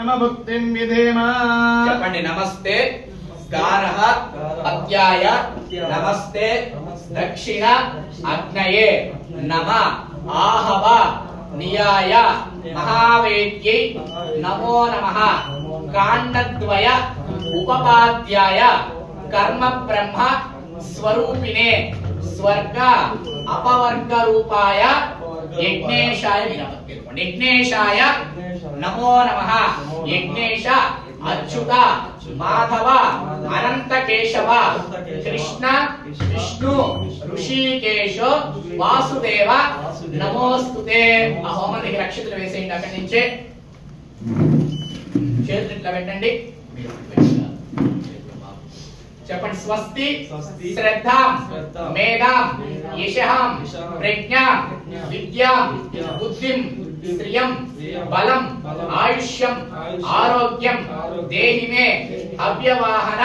నమ భక్తిం విధేమా. చెప్పండి. నమస్తే గారః అత్యాయ నమస్తే దక్షిణ అగ్నయే నమ ఆహవ నియాయ మహావేద్యై నమో నమః కాండద్వయ ఉపపాద్యాయ కర్మ బ్రహ్మ స్వరూపిణే స్వర్గ అపవర్గ రూపాయ యజ్ఞేశాయ యజ్ఞేశాయ నమో నమః. యజ్ఞేశ అచ్యుత మాధవ అనంత కేశవ కృష్ణ విష్ణు ఋషికేశ వాసుదేవ నమోస్తుతే. ఆ హోమానికి రక్షితులు వేసేయండి. అక్కడి నుంచే చేతులు ఇట్లా పెట్టండి. చెప్పండి. స్వస్తి శ్రద్ధాం మేధాం యశః ప్రజ్ఞాం విద్యాం బుద్ధిం శ్రియం బలం ఆయుష్యం ఆరోగ్యం దేహి మే అవ్యవాహన